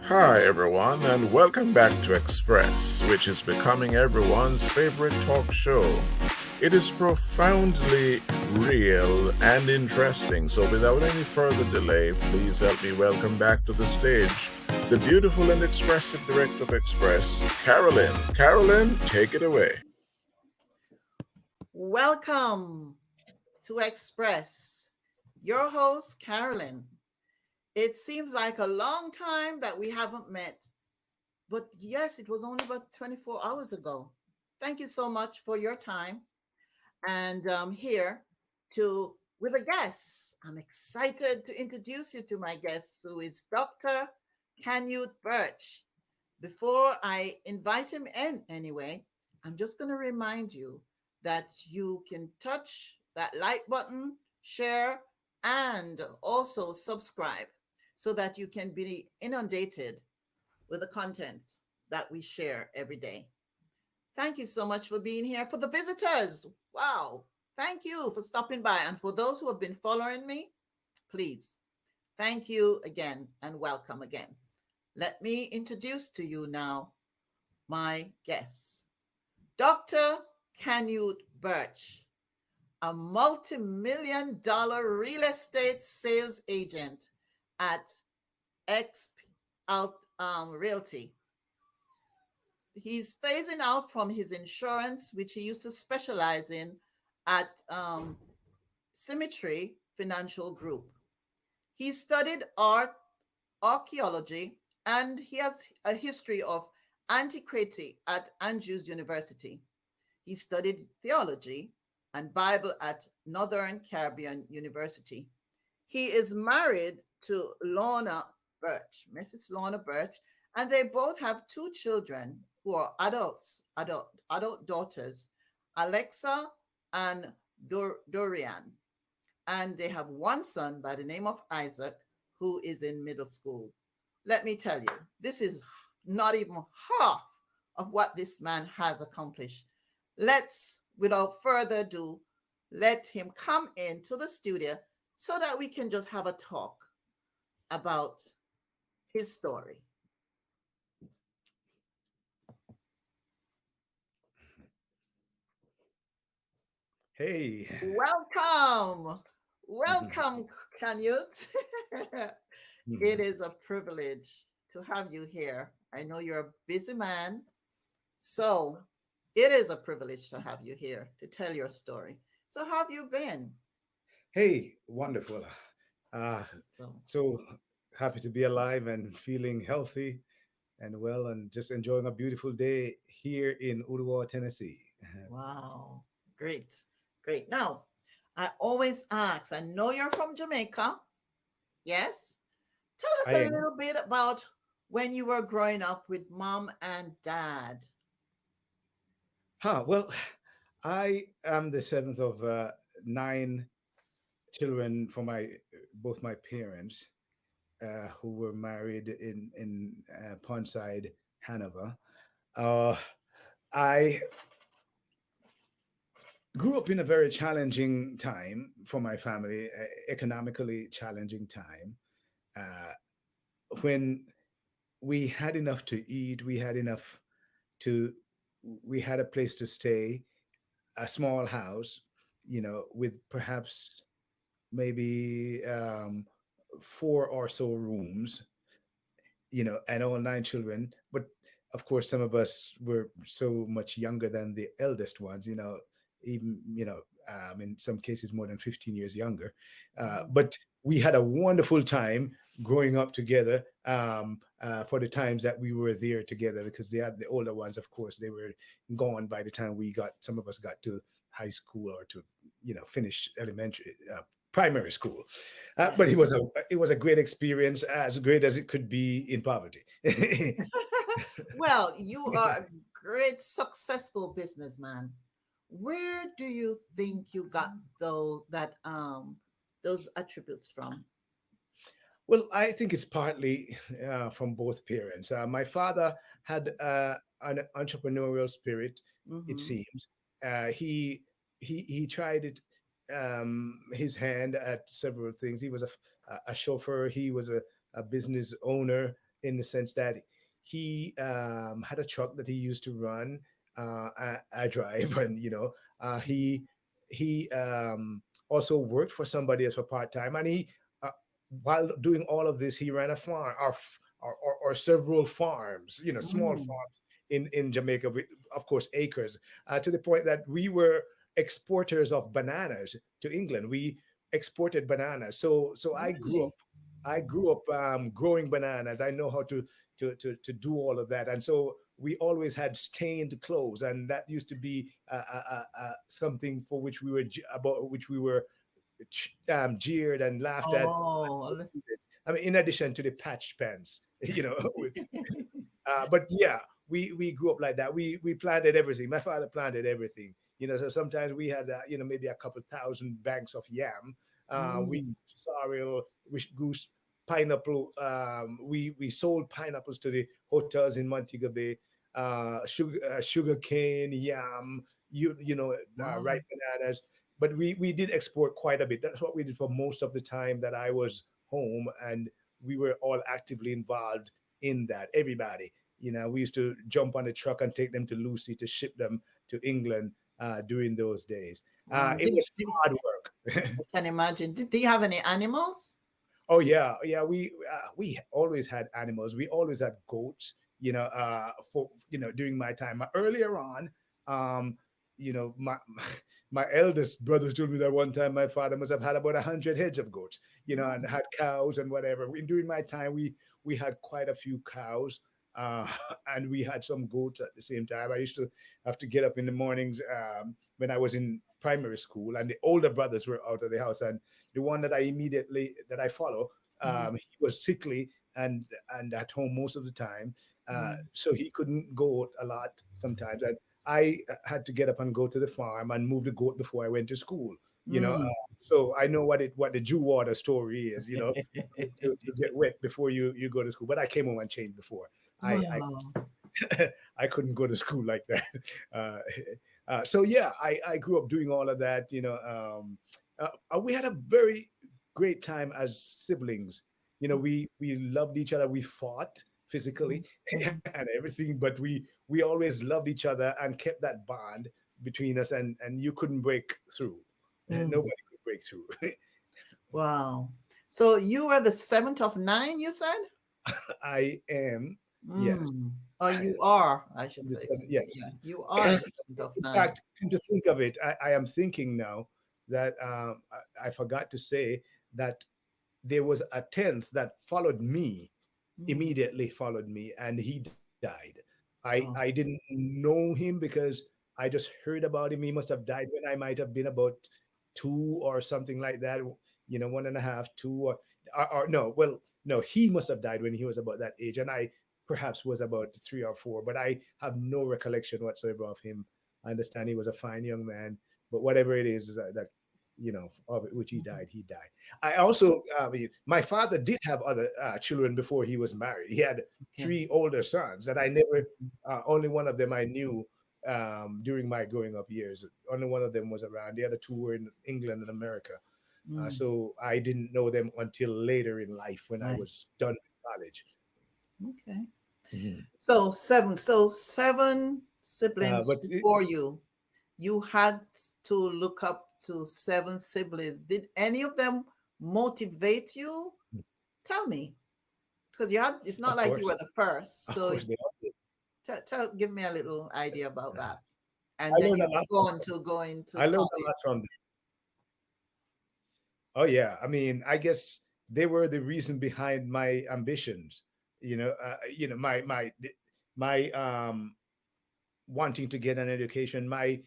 Hi, everyone, and welcome back to Express, which is becoming everyone's favorite talk show. It is profoundly real and interesting, so without any further delay, please help me welcome back to the stage the beautiful and expressive director of Express, Carolyn. Carolyn, take it away. Welcome to Express. Your host, Carolyn. It seems like a long time that we haven't met, but yes, it was only about 24 hours ago. Thank you so much for your time. And I'm here to with a guest. I'm excited to introduce you to my guest, who is Dr. Canute Birch. Before I invite him in, anyway, I'm just going to remind you that you can touch that like button, share, and also subscribe so that you can be inundated with the contents that we share every day. Thank you so much for being here. For the visitors, wow, thank you for stopping by. And for those who have been following me, please, thank you again and welcome again. Let me introduce to you now my guest, Dr. Canute Birch, a multi-million-dollar real estate sales agent at X Realty. He's phasing out from his insurance, which he used to specialize in at Symmetry Financial Group. He studied art, archaeology, and he has a history of antiquity at Andrews University. He studied theology and Bible at Northern Caribbean University. He is married to Lorna Birch, Mrs. Lorna Birch, and they both have two children who are adult daughters, Alexa and Dorian. And they have one son by the name of Isaac who is in middle school. Let me tell you, this is not even half of what this man has accomplished. Let's, without further ado, let him come into the studio so that we can just have a talk about his story. Hey. Welcome. Welcome, Canute. It is a privilege to have you here. I know you're a busy man, so it is a privilege to have you here to tell your story. So, how have you been? Hey, wonderful. Uh, So, so happy to be alive and feeling healthy and well and just enjoying a beautiful day here in Uruguay, Tennessee. wow, great, great. Now, I always ask, I know you're from Jamaica. Yes. Tell us I a am. little bit about when you were growing up with mom and dad. Well, I am the seventh of nine children from my both my parents who were married in Pondside, Hanover. Uh, I grew up in a very challenging time for my family, economically challenging time. Uh, when we had enough to eat, to, we had a place to stay, a small house, with perhaps maybe four or so rooms, and all nine children. But of course, some of us were so much younger than the eldest ones, even, in some cases more than 15 years younger. Mhm. But we had a wonderful time growing up together, for the times that we were there together, because the older ones, of course, they were gone by the time some of us got to high school or to, finish elementary, primary school. Yeah. But it was a great experience, as great as it could be in poverty. Well, you are a great, successful businessman. Where do you think you got those attributes from? Well, I think it's partly from both parents. My father had an entrepreneurial spirit. It Mm-hmm. seems he tried his hand at several things. He was a chauffeur. He was a a business owner in the sense that he had a truck that he used to run. I drive, and he also worked for somebody else for part time, and he while doing all of this, he ran a farm or several farms, small Mm. farms in Jamaica, with, of course, acres, to the point that we were exporters of bananas to England. We exported bananas. So I grew Really? up. I grew up growing bananas. I know how to do all of that, and so we always had stained clothes, and that used to be something for which we were about which we were jeered and laughed at. Oh. I mean, in addition to the patched pants, but yeah, we grew up like that. We planted everything. My father planted everything. So sometimes we had maybe a couple thousand banks of yam. We Mm. sorrel, we grew pineapple. We sold pineapples to the hotels in Montego Bay. Sugar cane, yam, Wow. ripe bananas. But we did export quite a bit. That's what we did for most of the time that I was home, and we were all actively involved in that. Everybody, we used to jump on the truck and take them to Lucy to ship them to England during those days. Wow. It was hard work. I can imagine. Do you have any animals? Oh yeah, yeah. We always had animals. We always had goats. For during my time earlier on, um, my eldest brothers told me that one time my father must have had about 100 heads of goats. And Mm. had cows and whatever. During my time, we had quite a few cows. Uh, and we had some goats at the same time. I used to have to get up in the mornings when I was in primary school, and the older brothers were out of the house, and the one that I follow, Mm. he was sickly and at home most of the time, Mm. so he couldn't go a lot sometimes. And I had to get up and go to the farm and move the goat before I went to school. Mm. So I know what the Jew water story is. To get wet before you go to school. But I came home and changed before. I Wow. I couldn't go to school like that. Uh, so yeah, I grew up doing all of that. We had a very great time as siblings. We loved each other. We fought physically Mhm. and everything, but we always loved each other and kept that bond between us. And you couldn't break through. Mm. Nobody could break through. Wow. So you were the seventh of nine, you said? I am, yes. Mm. Or you are, I should say. Yeah, Yes. you are the seventh of In nine. fact, come to think of it, I am thinking now that I forgot to say that there was a tenth that followed me, Mm. immediately followed me, and he died. I Oh, didn't know him because I just heard about him. He must have died when I might have been about two or something like that. 1.5, two, or no, well, no, he must have died when he was about that age, and I perhaps was about 3 or 4, but I have no recollection whatsoever of him. I understand he was a fine young man, but whatever it is that of which he mhm. died, he died. I also, my father did have other children before he was married. He had Okay. 3 older sons that I never, only one of them I knew during my growing up years. Only one of them was around. The other two were in England and America. Mm. So I didn't know them until later in life when I Right. was done with college. Okay. Mhm. So seven. So seven siblings But before you. You had to look up to seven siblings. Did any of them motivate you? Tell me, because you had. It's not of like you course, were the first. of So course, they also. give me a little idea about that. I And then learned you a lot go from on them. to going to I learned a college. lot from them. Oh yeah, I mean, I guess they were the reason behind my ambitions. My wanting to get an education, my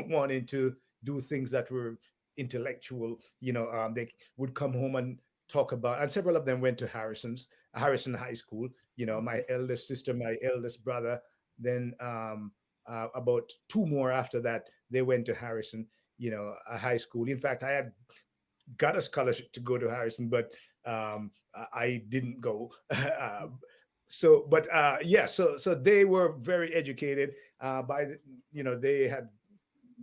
wanting to do things that were intellectual. They would come home and talk about, and several of them went to Harrison High School. My eldest sister, my eldest brother, then about two more after that, they went to Harrison, a high school. In fact, I had got a scholarship to go to Harrison, but I didn't go. Yeah, so they were very educated. They had,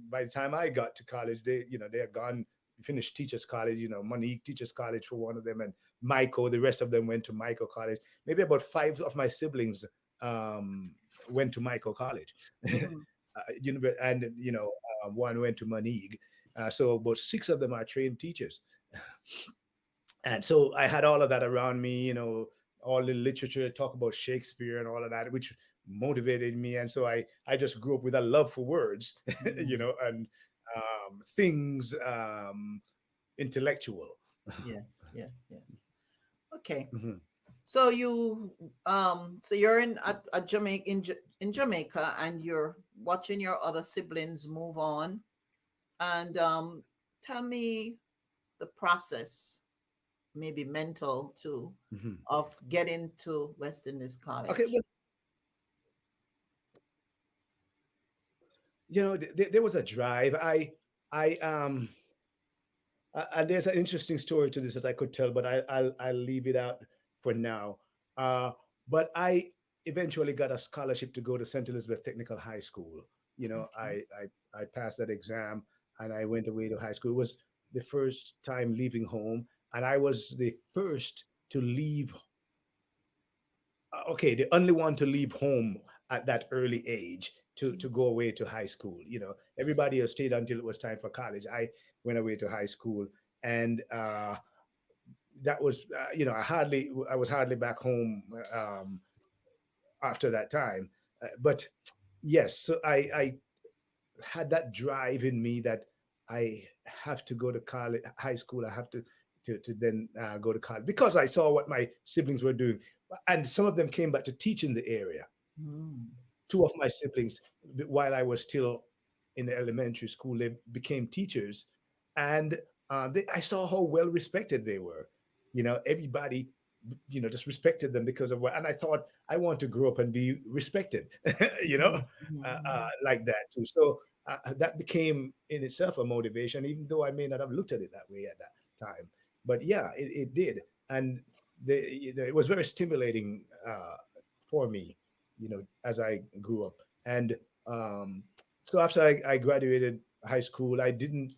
by the time I got to college, they had gone finished teachers college. Monique teachers college for one of them, and Michael. The rest of them went to Michael College. Maybe about five of my siblings um, went to Michael College. Mhm. And one went to Maneague. So about six of them are trained teachers. And so I had all of that around me, all the literature, talk about Shakespeare and all of that, which motivated me. And so I just grew up with a love for words, Mhm. and things intellectual. Yes, yes, yes. Okay. Mhm. So so you're in at Jamaica in Jamaica, and you're watching your other siblings move on. And tell me the process, maybe mental too, Mhm. of getting to West Indies Okay, College. well, there was a drive. And there's an interesting story to this that I could tell, but I'll leave it out for now. Uh, but I eventually got a scholarship to go to St. Elizabeth Technical High School. Okay. I passed that exam and I went away to high school. It was the first time leaving home, and I was the first to leave. Okay, the only one to leave home at that early age to go away to high school. Everybody else stayed until it was time for college. I went away to high school, and that was I was hardly back home after that time. But yes, so I had that drive in me that I have to go to college, high school. I have to then go to college because I saw what my siblings were doing, and some of them came back to teach in the area. Mm. Two of my siblings, while I was still in the elementary school, they became teachers, and I saw how well respected they were. Everybody, just respected them because of what. And I thought I want to grow up and be respected, you know, Mhm, mhm, like that too. So that became in itself a motivation, even though I may not have looked at it that way at that time. But yeah, it did, and it was very stimulating for me, as I grew up. And um, so after I graduated high school, I didn't,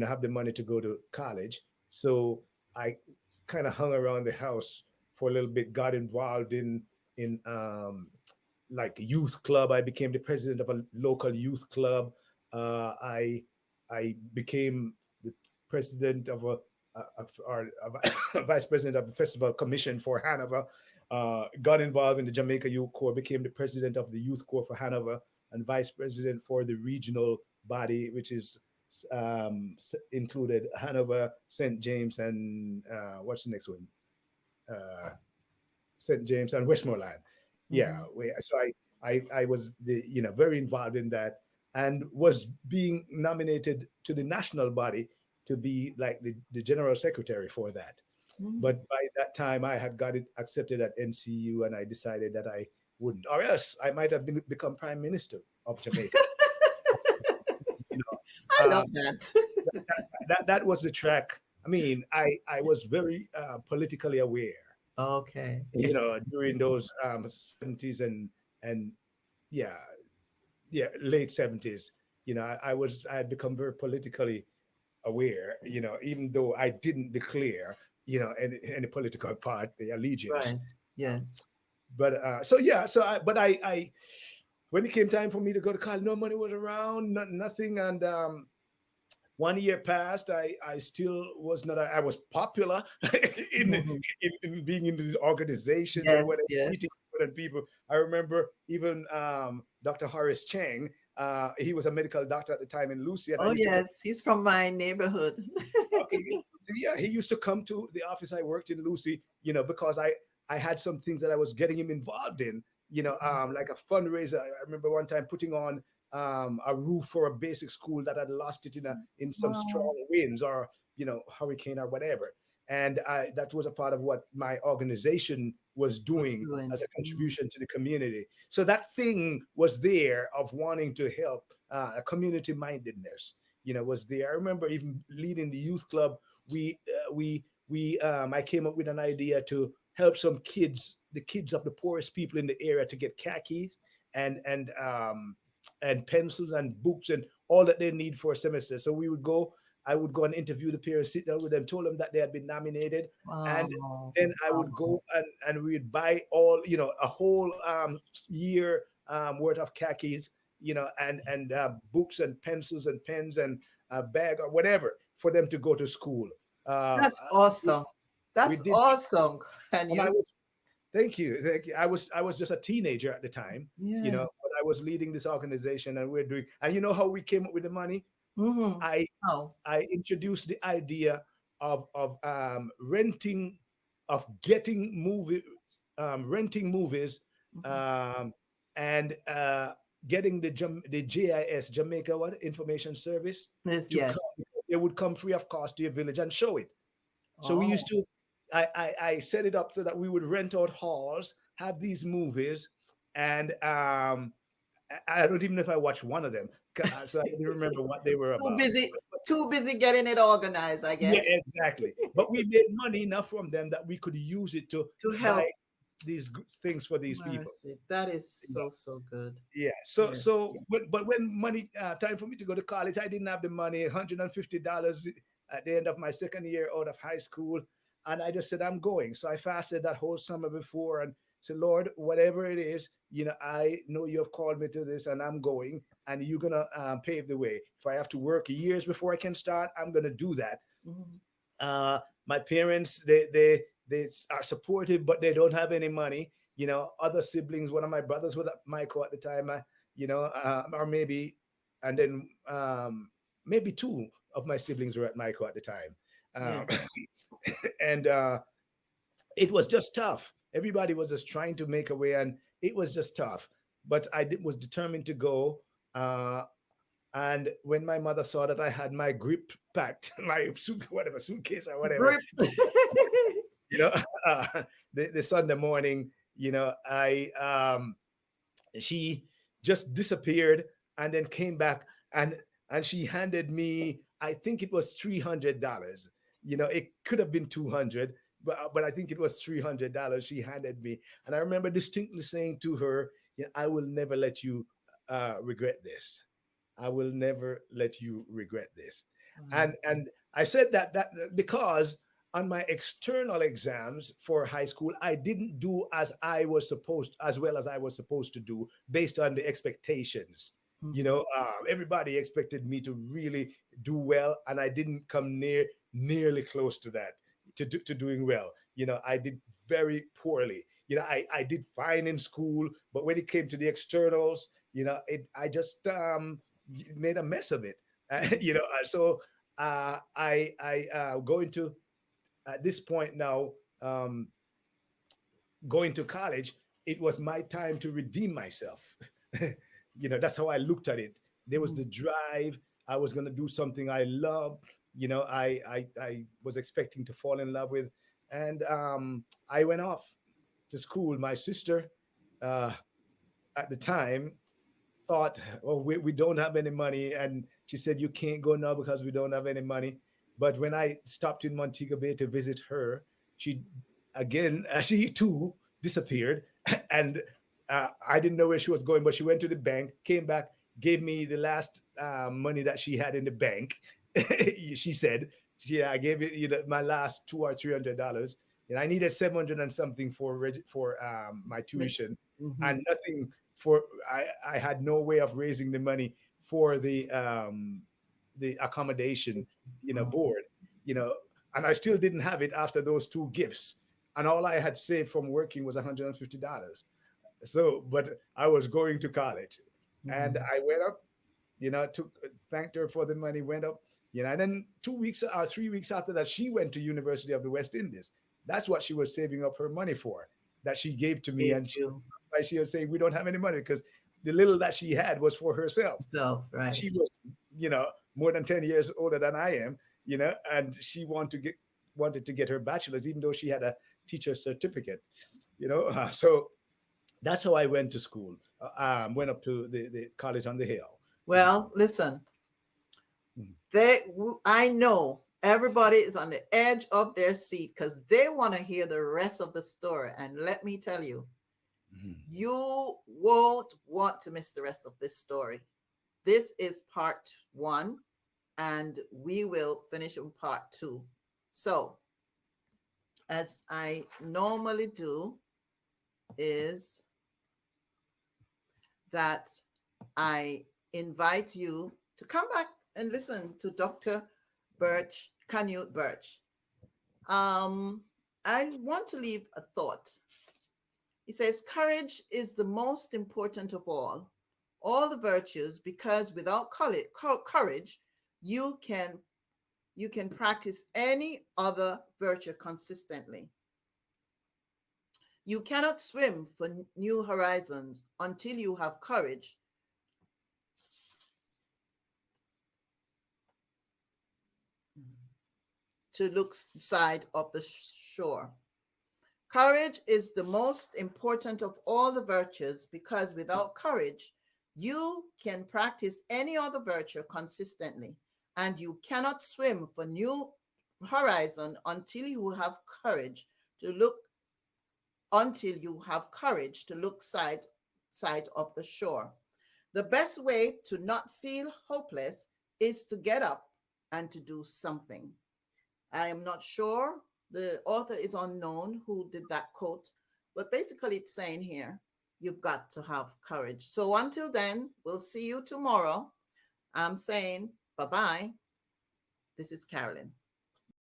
have the money to go to college. So I kind of hung around the house for a little bit, got involved in like youth club. I became the president of a local youth club. I became the president of a vice president of the festival commission for Hanover. Got involved in the Jamaica Youth Corps, became the president of the youth corps for Hanover, and vice president for the regional body, which is included Hanover, St. James, and what's the next one? Uh, St. James and Westmoreland. Yeah, mhm. so I was very involved in that, and was being nominated to the national body to be like the general secretary for that. Mm. But by that time, I had got it accepted at NCU, and I decided that I wouldn't, or else I might have become prime minister of Jamaica. You I know, love that. that was the track. I mean, I was very politically aware, Okay. during those 70s and yeah, yeah, late 70s. I had become very politically aware, even though I didn't declare, any political party allegiance. Right. Yes. But so yeah, so I when it came time for me to go to college, no money was around, nothing, and 1 year passed. I still was not. I was popular in, Mhm. in being in these organizations and Yes, whatever, meeting yes. different people. I remember even Dr. Horace Chang. He was a medical doctor at the time in Lucy, and I Oh, used to go. yes. He's from my neighborhood. Okay, yeah, he used to come to the office I worked in Lucy, because I had some things that I was getting him involved in, like a fundraiser. I remember one time putting on a roof for a basic school that had lost it in some Wow. strong winds, or hurricane or whatever. And that was a part of what my organization was Was doing doing. as a Mm. contribution to the community. So that thing was there of wanting to help, a community mindedness, was there. I remember even leading the youth club. I came up with an idea to help the kids of the poorest people in the area, to get khakis and and pencils and books and all that they need for a semester. So we would go I would go and interview the parents, sit down with them, told them that they had been nominated, and Wow. then I would Wow. go and we'd buy all, a whole year worth of khakis, and books and pencils and pens and a bag or whatever for them to go to school. Uh, That's awesome. we That's did, awesome. And and I you? was thank you, thank you. I was just a teenager at the time, Yeah. but I was leading this organization, and we're doing. And you know how we came up with the money? Mm-hmm. I Oh, I introduced the idea of renting, of getting renting movies, mhm. um, and getting the JIS, Jamaica what Information Service, Yes, to come. yes. They would come free of cost to your village and show it. So we used Oh, to, I set it up so that we would rent out halls, have these movies, and I don't even know if I watched one of them, so I don't remember what they were too about. busy. Too busy getting it organized, I Yeah, guess, exactly. But we made money enough from them that we could use it to to buy help. these things for these people. Mercy. That is so, so good. Yeah. So Yes. but when money time for me to go to college, I didn't have the money, $150 at the end of my second year out of high school, and I just said I'm going. So I fasted that whole summer before and said, Lord, whatever it is, I know you have called me to this, and I'm going, and you're gonna pave the way. If I have to work years before I can start, I'm gonna do that. Mhm. My parents, they are supportive, but they don't have any money. Other siblings. One of my brothers was at Michael at the time. Or maybe, and then maybe two of my siblings were at Michael at the time, Yeah. um, and it was just tough. Everybody was just trying to make a way, and it was just tough. But was determined to go. And when my mother saw that I had my grip packed, my whatever suitcase or whatever, Grip. you know, uh, the Sunday morning, I she just disappeared and then came back, and she handed me, I think it was $300. It could have been 200, but I think it was $300 she handed me. And I remember distinctly saying to her, I will never let you regret this. I will never let you regret this. Wow. And I said that because on my external exams for high school, I didn't do as well as I was supposed to do based on the expectations. Mhm. Everybody expected me to really do well, and I didn't come nearly close to that, to doing well. I did very poorly. I did fine in school, but when it came to the externals, I just made a mess of it. So I going to at this point now, um, going to college, it was my time to redeem myself. That's how I looked at it. There was Mhm. the drive. I was going to do something I love. I was expecting to fall in love with, and I went off to school. My sister, uh, at the time, thought, oh, we don't have any money. And she said, you can't go now because we don't have any money. But when I stopped in Montego Bay to visit her, she again, she too disappeared. And I didn't know where she was going, but she went to the bank, came back, gave me the last money that she had in the bank. She said, yeah, I gave it, my last $200 or $300. And I needed 700 and something for my tuition, Mhm. and nothing for I had no way of raising the money for the accommodation, Oh. board, you know, and I still didn't have it after those two gifts. And all I had saved from working was $150. So, but I was going to college, and Mhm. I went up, took thanked her for the money, went up, and then 2 weeks or 3 weeks after that, she went to University of the West Indies. That's what she was saving up her money for, that she gave to me. Gave And you. why she was saying we don't have any money, because the little that she had was for herself. So, right. She was, more than 10 years older than I am, and she wanted to get her bachelor's, even though she had a teacher's certificate, so that's how I went to school. Went up to the college on the hill. Well, listen, Mhm. I know everybody is on the edge of their seat because they want to hear the rest of the story. And let me tell you, Mhm. you won't want to miss the rest of this story. This is part one, and we will finish in part two. So, as I normally do, is that I invite you to come back and listen to Dr. Birch, Canute Birch. Um, I want to leave a thought. He says, courage is the most important of all the virtues, because without courage, you can you can practice any other virtue consistently. You cannot swim for new horizons until you have courage to look side of the shore. Courage is the most important of all the virtues, because without courage, you can practice any other virtue consistently, and you cannot swim for new horizon to look until you have courage to look side of the shore. The best way to not feel hopeless is to get up and to do something. I am not sure. The author is unknown who did that quote, but basically it's saying here, you've got to have courage. So until then, we'll see you tomorrow. I'm saying bye bye. This is Carolyn.